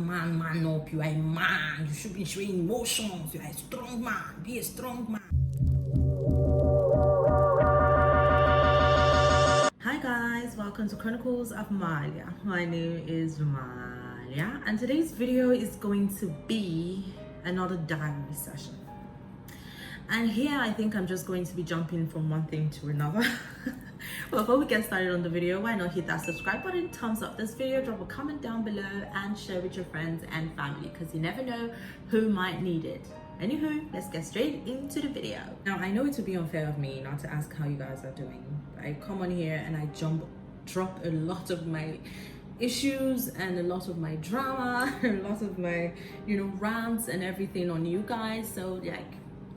man up. You are a man. You should be showing emotions. You are a strong man. Be a strong man. Hi guys, welcome to Chronicles of Malia. My name is Malia, and today's video is going to be another diary session. And here I think I'm just going to be jumping from one thing to another. But before we get started on the video, why not hit that subscribe button, thumbs up this video, drop a comment down below, and share with your friends and family, because you never know who might need it. Anywho, let's get straight into the video. Now, I know it would be unfair of me not to ask how you guys are doing. I come on here and I drop a lot of my issues and a lot of my drama, a lot of my, rants and everything on you guys. So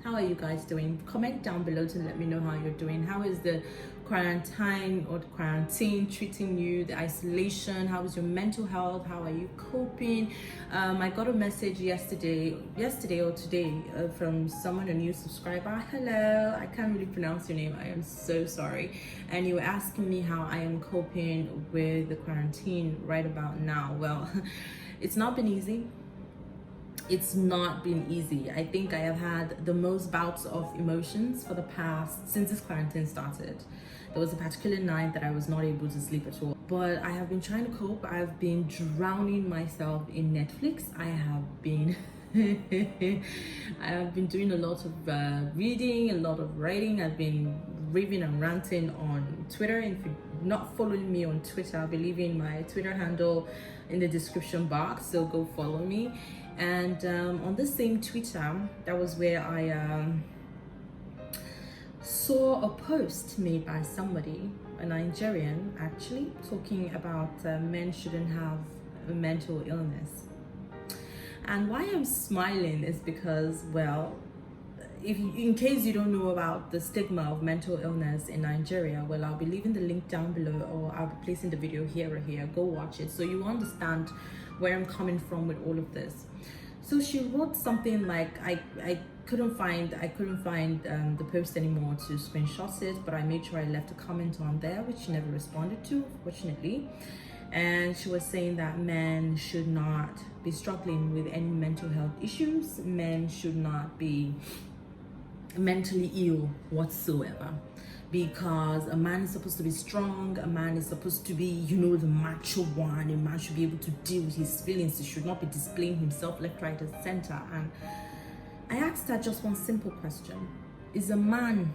how are you guys doing? Comment down below to let me know how you're doing. How is the quarantine or the quarantine treating you? The isolation? How is your mental health? How are you coping? I got a message yesterday or today from someone, a new subscriber. Hello, I can't really pronounce your name. I am so sorry. And you were asking me how I am coping with the quarantine right about now. Well, it's not been easy. It's not been easy. I think I have had the most bouts of emotions since this quarantine started. There was a particular night that I was not able to sleep at all. But I have been trying to cope. I've been drowning myself in Netflix. I have been doing a lot of reading, a lot of writing. I've been raving and ranting on Twitter. If you're not following me on Twitter, I'll be leaving my Twitter handle in the description box, so go follow me. And on the same Twitter, that was where I saw a post made by somebody, a Nigerian actually, talking about men shouldn't have a mental illness. And why I'm smiling is because, well, in case you don't know about the stigma of mental illness in Nigeria, well, I'll be leaving the link down below, or I'll be placing the video here or here. Go watch it so you understand where I'm coming from with all of this. So she wrote something like, I couldn't find the post anymore to screenshot it, but I made sure I left a comment on there, which she never responded to, fortunately. And she was saying that men should not be struggling with any mental health issues. Men should not be mentally ill whatsoever, because a man is supposed to be strong. A man is supposed to be, the macho one. A man should be able to deal with his feelings. He should not be displaying himself left, right, and center. And I asked her just one simple question: is a man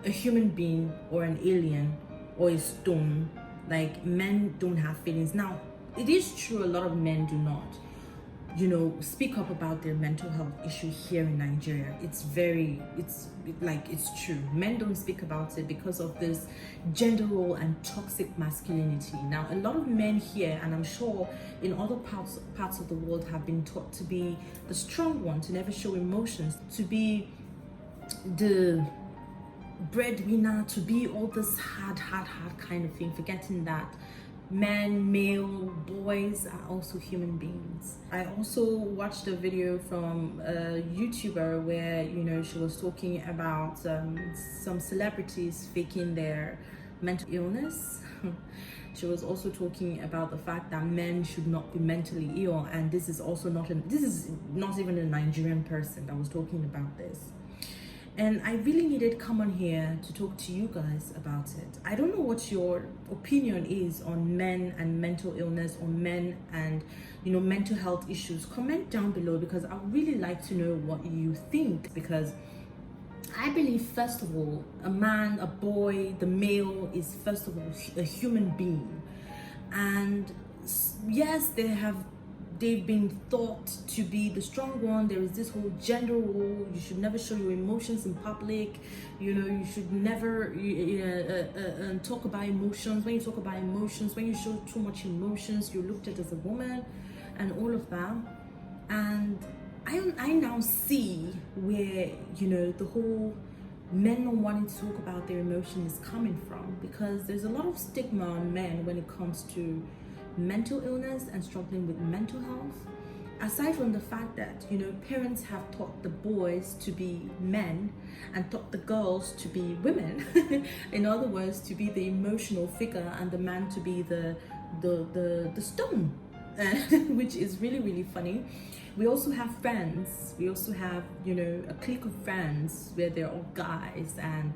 a human being or an alien or a stone? Like, men don't have feelings. Now, it is true a lot of men do not, speak up about their mental health issue here in Nigeria. It's true. Men don't speak about it because of this gender role and toxic masculinity. Now, a lot of men here, and I'm sure in other parts of the world, have been taught to be the strong one, to never show emotions, to be the breadwinner, to be all this hard kind of thing, forgetting that men, male, boys are also human beings. I also watched a video from a YouTuber where, she was talking about some celebrities faking their mental illness. She was also talking about the fact that men should not be mentally ill, and this is not even a Nigerian person that was talking about this. And I really needed to come on here to talk to you guys about it. I don't know what your opinion is on men and mental illness, or men and, mental health issues. Comment down below, because I would really like to know what you think. Because I believe, first of all, a man, a boy, the male is, first of all, a human being. And yes, they've been thought to be the strong one. There is this whole gender role. You should never show your emotions in public. You should never talk about emotions. When you talk about emotions, when you show too much emotions, you're looked at as a woman, and all of that. And I now see where, the whole men not wanting to talk about their emotions is coming from, because there's a lot of stigma on men when it comes to mental illness and struggling with mental health. Aside from the fact that, parents have taught the boys to be men and taught the girls to be women, in other words, to be the emotional figure, and the man to be the stone. which is really, really funny. We also have friends. We also have, a clique of friends where they're all guys, and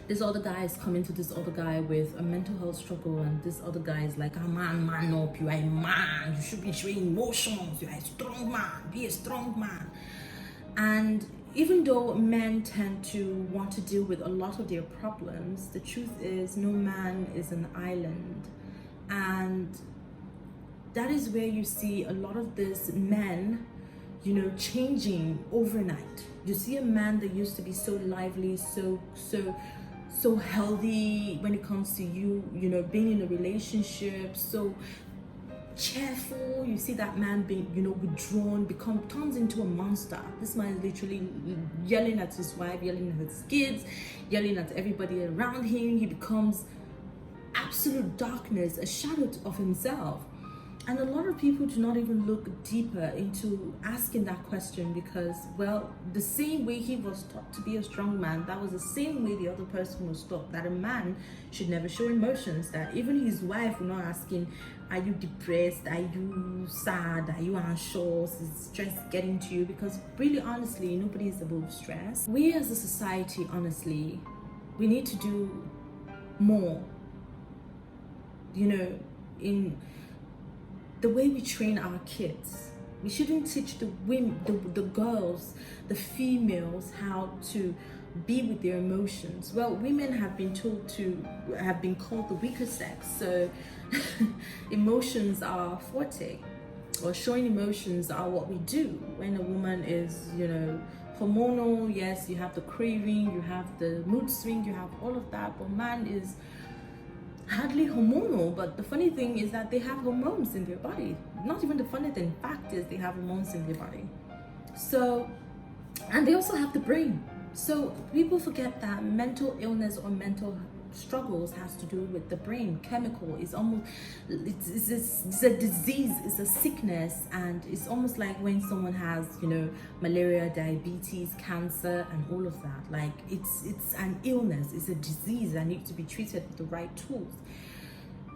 this other guy is coming to this other guy with a mental health struggle, and this other guy is like, man up, you are a man, you should be showing emotions, you are a strong man, be a strong man. And even though men tend to want to deal with a lot of their problems, the truth is no man is an island. And that is where you see a lot of these men, changing overnight. You see a man that used to be so lively, so healthy when it comes to being in a relationship, so cheerful. You see that man being, withdrawn, turns into a monster. This man is literally yelling at his wife, yelling at his kids, yelling at everybody around him. He becomes absolute darkness, a shadow of himself. And a lot of people do not even look deeper into asking that question, because, well, the same way he was taught to be a strong man, that was the same way the other person was taught that a man should never show emotions. That even his wife will not ask him, are you depressed? Are you sad? Are you anxious? Is stress getting to you? Because really, honestly, nobody is above stress. We as a society, honestly, we need to do more, in the way we train our kids. We shouldn't teach the women, the girls, the females, how to be with their emotions. Well, women have been called the weaker sex, so emotions are our forte, or showing emotions are what we do. When a woman is, hormonal, yes, you have the craving, you have the mood swing, you have all of that, but man is hardly hormonal. But the funny thing is that they have hormones in their body. Not even the funny thing, fact is they have hormones in their body. So, and they also have the brain. So people forget that mental illness or mental struggles has to do with the brain. Chemical is almost, it's a disease, it's a sickness, and it's almost like when someone has, malaria, diabetes, cancer, and all of that. Like it's an illness, it's a disease that needs to be treated with the right tools.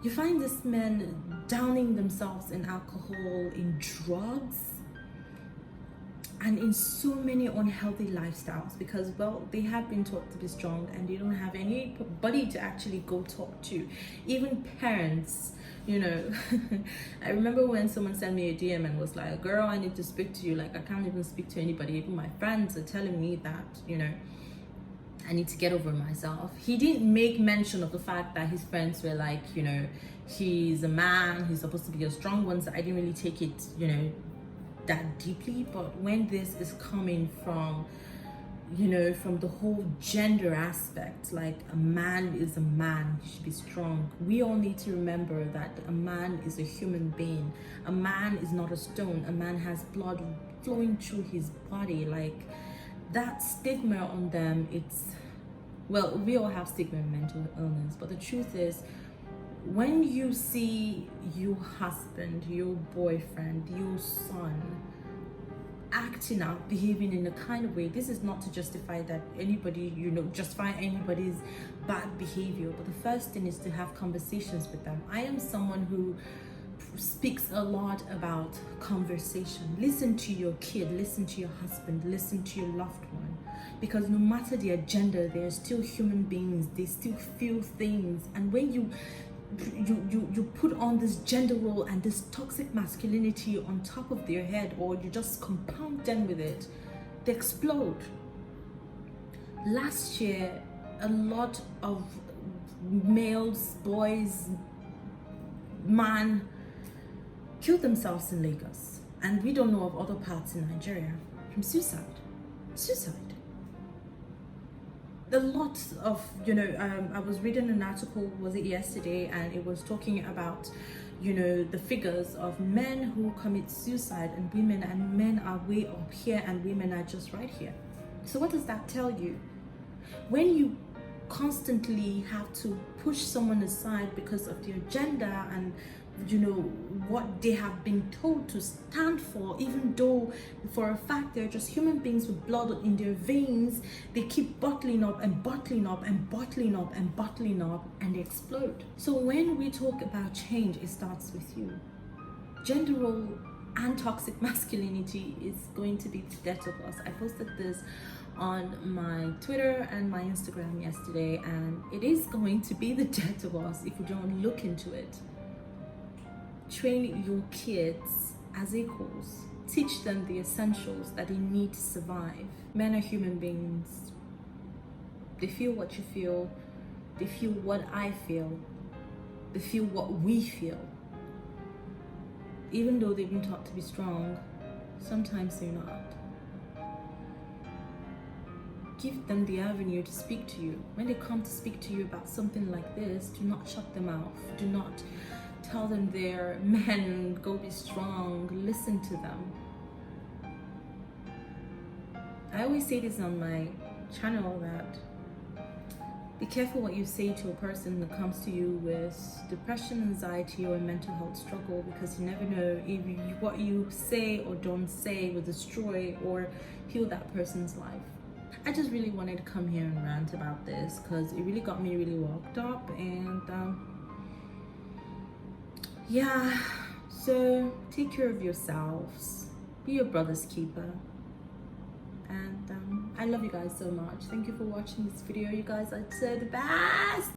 You find these men downing themselves in alcohol, in drugs, and in so many unhealthy lifestyles, because, well, they have been taught to be strong and they don't have anybody to actually go talk to. Even parents, I remember when someone sent me a DM and was like, girl, I need to speak to you. Like, I can't even speak to anybody. Even my friends are telling me that, I need to get over myself. He didn't make mention of the fact that his friends were like, he's a man, he's supposed to be a strong one, so I didn't really take it, that deeply. But when this is coming from, from the whole gender aspect, like a man is a man, he should be strong. We all need to remember that a man is a human being. A man is not a stone. A man has blood flowing through his body. Like, that stigma on them, well, we all have stigma in mental illness, but the truth is, when you see your husband, your boyfriend, your son acting out, behaving in a kind of way, this is not to justify that anybody, justify anybody's bad behavior, but the first thing is to have conversations with them. I am someone who speaks a lot about conversation. Listen to your kid, listen to your husband, listen to your loved one, because no matter their gender, they're still human beings. They still feel things, and when you put on this gender role and this toxic masculinity on top of their head, or you just compound them with it, they explode. Last year, a lot of males, boys, man, killed themselves in Lagos, and we don't know of other parts in Nigeria, from suicide. A lot of, I was reading an article, was it yesterday, and it was talking about, the figures of men who commit suicide and women, and men are way up here and women are just right here. So what does that tell you? When you constantly have to push someone aside because of their gender and what they have been told to stand for, even though for a fact they're just human beings with blood in their veins, they keep bottling up and bottling up and bottling up and bottling up, and they explode. So when we talk about change, it starts with you. gender role and toxic masculinity is going to be the death of us. I posted this on my Twitter and my Instagram yesterday, and it is going to be the death of us if we don't look into it. Train your kids as equals. Teach them the essentials that they need to survive. Men are human beings. They feel what you feel. They feel what I feel. They feel what we feel. Even though they've been taught to be strong, sometimes they're not. Give them the avenue to speak to you. When they come to speak to you about something like this, do not shut them out. Do not tell them they're men, go be strong. Listen to them. I always say this on my channel, that be careful what you say to a person that comes to you with depression, anxiety, or a mental health struggle, because you never know if what you say or don't say will destroy or heal that person's life. I just really wanted to come here and rant about this because it really got me really worked up, and yeah, so take care of yourselves, be your brother's keeper, and I love you guys so much. Thank you for watching this video. You guys are so the best.